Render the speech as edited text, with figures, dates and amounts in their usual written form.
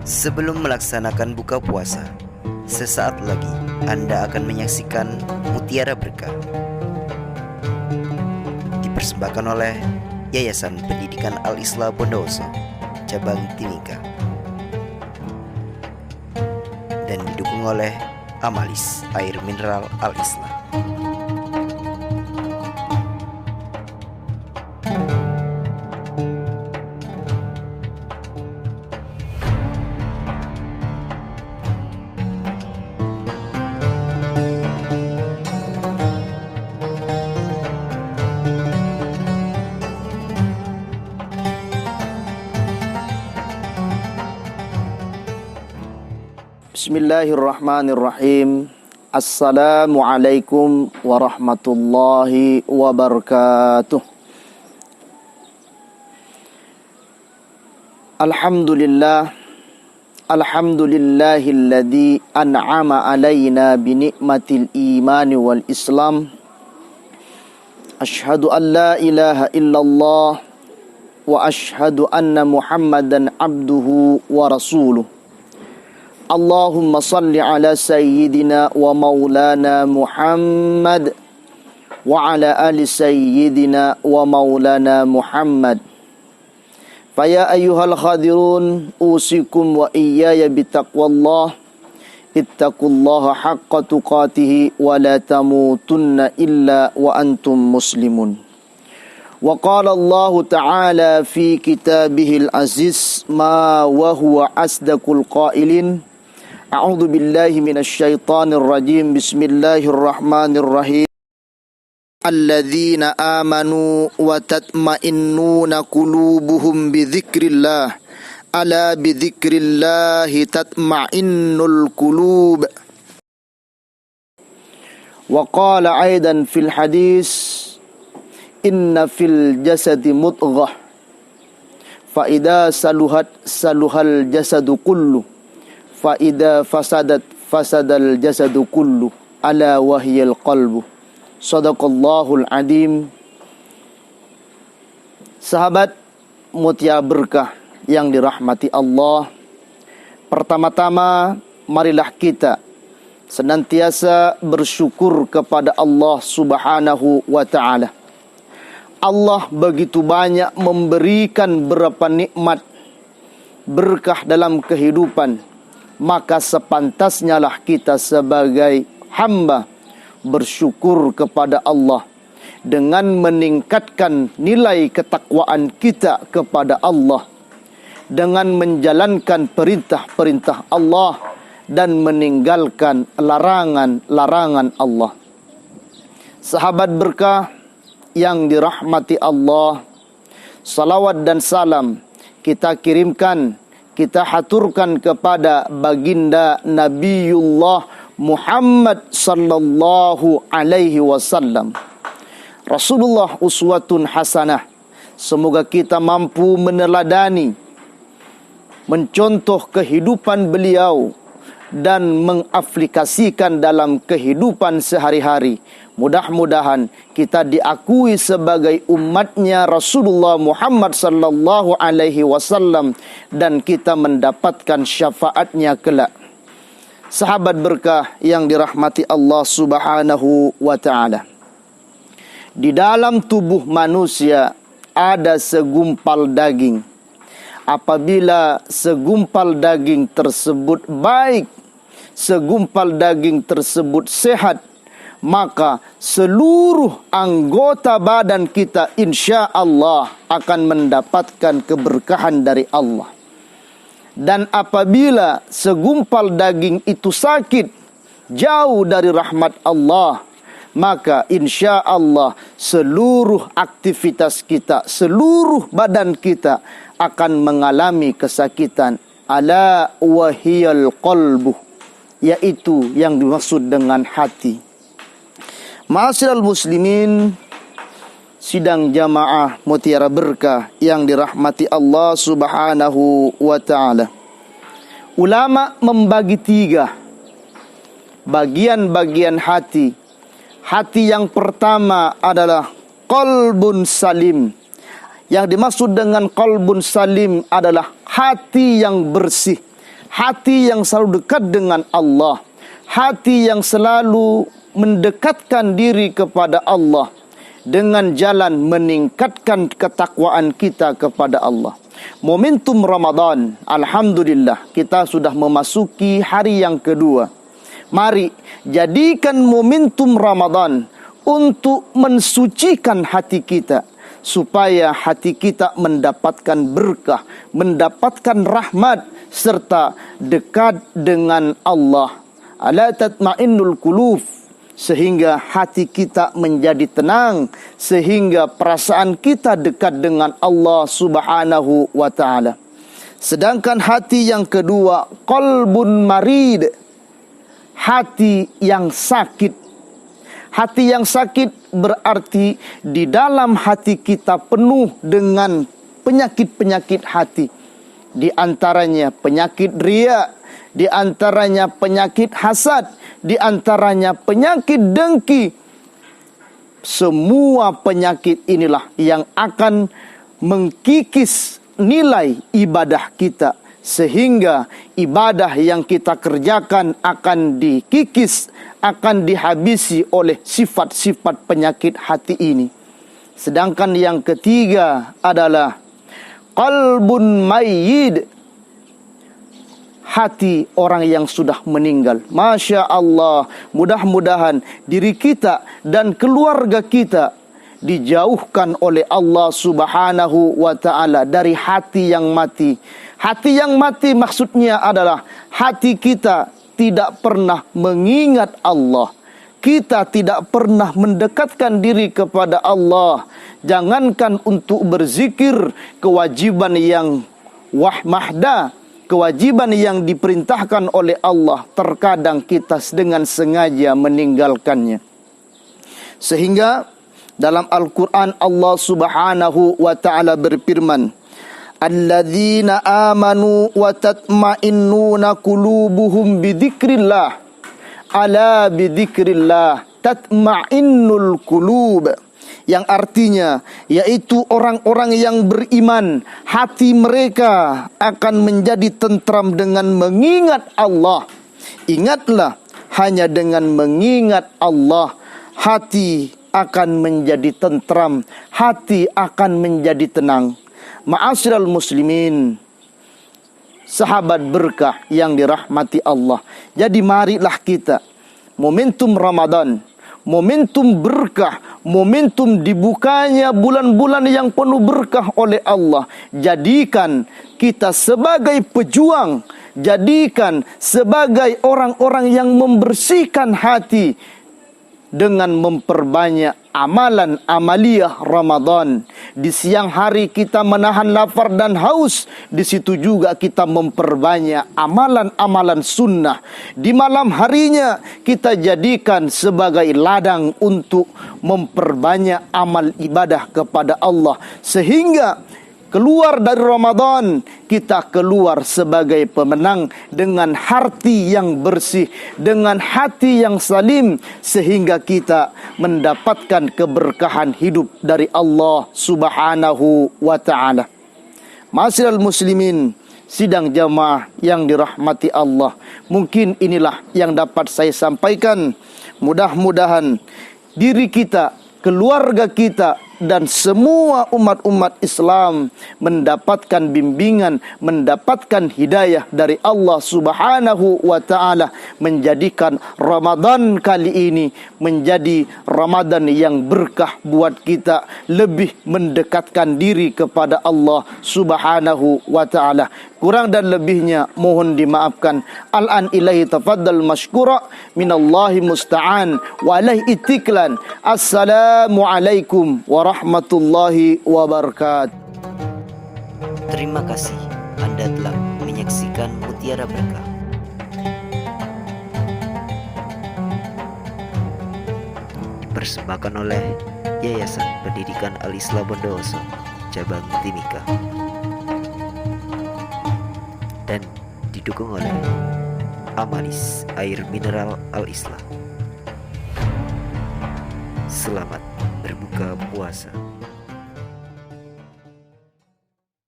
Sebelum melaksanakan buka puasa, sesaat lagi Anda akan menyaksikan Mutiara Berkah. Dipersembahkan oleh Yayasan Pendidikan Al-Islah Bondowoso, Cabang Timika, dan didukung oleh Amalis Air Mineral Al-Islah. Bismillahirrahmanirrahim. Assalamualaikum warahmatullahi wabarakatuh. Alhamdulillahilladzi an'ama alaina binikmatil imani wal islam. Ashhadu an la ilaha illallah wa ashhadu anna Muhammadan abduhu wa rasuluh. Allahumma salli ala sayyidina wa maulana Muhammad wa ala ali sayyidina wa maulana Muhammad. Faya ayyuhal khadirun usikum wa iyaya bitaqwallah. Ittaqullaha haqqa tuqatihi wa la tamutunna illa wa antum muslimun. Wa qala Allah ta'ala fi kitabihil aziz ma wa huwa asdaqul qailin. A'udzu billahi minasyaitonir rajim. Bismillahirrahmanirrahim. Alladzina amanu wa tatma'innuna qulubuhum bidzikrillah. Ala bidzikrillah tatma'innul qulub. Wa qala aidan fil hadis inna fil jasadi mudghah fa idza saluhat saluhal jasadu kullu. Fa'idha fasadat fasadal jasadu kullu ala wahyal qalbu. Sadaqallahul adim. Sahabat Mutiara Berkah yang dirahmati Allah, pertama-tama marilah kita senantiasa bersyukur kepada Allah Subhanahu wa ta'ala. Allah begitu banyak memberikan berapa nikmat berkah dalam kehidupan, maka sepantasnya lah kita sebagai hamba bersyukur kepada Allah dengan meningkatkan nilai ketakwaan kita kepada Allah, dengan menjalankan perintah-perintah Allah dan meninggalkan larangan-larangan Allah. Sahabat berkah yang dirahmati Allah, salawat dan salam kita kirimkan, kita haturkan kepada baginda Nabiullah Muhammad sallallahu alaihi wasallam. Rasulullah uswatun hasanah. Semoga kita mampu meneladani, mencontoh kehidupan beliau dan mengaplikasikan dalam kehidupan sehari-hari. Mudah-mudahan kita diakui sebagai umatnya Rasulullah Muhammad sallallahu alaihi wasallam dan kita mendapatkan syafaatnya kelak. Sahabat berkah yang dirahmati Allah Subhanahu wa ta'ala. Di dalam tubuh manusia ada segumpal daging. Apabila segumpal daging tersebut baik, segumpal daging tersebut sehat, maka seluruh anggota badan kita insya Allah akan mendapatkan keberkahan dari Allah. Dan apabila segumpal daging itu sakit, jauh dari rahmat Allah, maka insya Allah seluruh aktivitas kita, seluruh badan kita akan mengalami kesakitan. Ala wahiyal qalbu, yaitu yang dimaksud dengan hati. Ma'asyiral muslimin, sidang jamaah Mutiara Berkah yang dirahmati Allah Subhanahu wa ta'ala. Ulama membagi 3 bagian-bagian hati. Hati yang pertama adalah qalbun salim. Yang dimaksud dengan qalbun salim adalah hati yang bersih, hati yang selalu dekat dengan Allah, hati yang selalu mendekatkan diri kepada Allah dengan jalan meningkatkan ketakwaan kita kepada Allah. Momentum Ramadan, alhamdulillah kita sudah memasuki hari yang kedua. Mari jadikan momentum Ramadan untuk mensucikan hati kita, supaya hati kita mendapatkan berkah, mendapatkan rahmat, serta dekat dengan Allah. Ala tatma'innul qulub, sehingga hati kita menjadi tenang, sehingga perasaan kita dekat dengan Allah Subhanahu wa ta'ala. Sedangkan hati yang kedua, qalbun marid, hati yang sakit. Hati yang sakit berarti di dalam hati kita penuh dengan penyakit-penyakit hati. Di antaranya penyakit riya, di antaranya penyakit hasad, di antaranya penyakit dengki. Semua penyakit inilah yang akan mengkikis nilai ibadah kita, sehingga ibadah yang kita kerjakan akan dikikis, akan dihabisi oleh sifat-sifat penyakit hati ini. Sedangkan yang ketiga adalah qalbun mayyid, hati orang yang sudah meninggal. Masya Allah, mudah-mudahan diri kita dan keluarga kita dijauhkan oleh Allah Subhanahu wa ta'ala dari hati yang mati. Hati yang mati maksudnya adalah hati kita tidak pernah mengingat Allah. Kita tidak pernah mendekatkan diri kepada Allah. Jangankan untuk berzikir, kewajiban yang mahda, kewajiban yang diperintahkan oleh Allah, terkadang kita dengan sengaja meninggalkannya. Sehingga dalam Al-Quran Allah Subhanahu wa ta'ala berfirman, alladzina amanu wa tatma'innuna qulubuhum bidzikrillah, ala bidzikrillah tatma'innul qulub, yang artinya yaitu orang-orang yang beriman, hati mereka akan menjadi tentram dengan mengingat Allah. Ingatlah, hanya dengan mengingat Allah hati akan menjadi tentram, hati akan menjadi tenang. Ma'asyiral muslimin, sahabat berkah yang dirahmati Allah. Jadi marilah kita, momentum Ramadan, momentum berkah, momentum dibukanya bulan-bulan yang penuh berkah oleh Allah, jadikan kita sebagai pejuang, jadikan sebagai orang-orang yang membersihkan hati dengan memperbanyak amalan amaliyah Ramadan. Di siang hari kita menahan lapar dan haus, di situ juga kita memperbanyak amalan-amalan sunnah. Di malam harinya kita jadikan sebagai ladang untuk memperbanyak amal ibadah kepada Allah, sehingga keluar dari Ramadan kita keluar sebagai pemenang dengan hati yang bersih, dengan hati yang salim, sehingga kita mendapatkan keberkahan hidup dari Allah Subhanahu wa ta'ala. Ma'asyiral muslimin, sidang jamaah yang dirahmati Allah, mungkin inilah yang dapat saya sampaikan. Mudah-mudahan diri kita, keluarga kita, dan semua umat-umat Islam mendapatkan bimbingan, mendapatkan hidayah dari Allah Subhanahu wa ta'ala, menjadikan Ramadan kali ini menjadi Ramadan yang berkah buat kita, lebih mendekatkan diri kepada Allah Subhanahu wa ta'ala. Kurang dan lebihnya mohon dimaafkan. Al-an ilahi tafaddal mashkura, minallahi musta'an, wa alaihi itiklan. Assalamualaikum warahmatullahi wabarakatuh. Terima kasih Anda telah menyaksikan Mutiara Berkah. Dipersembahkan oleh Yayasan Pendidikan Al-Islam Bondowoso, Cabang Timika, dan didukung oleh Amanis Air Mineral Al-Islam. Selamat berbuka puasa.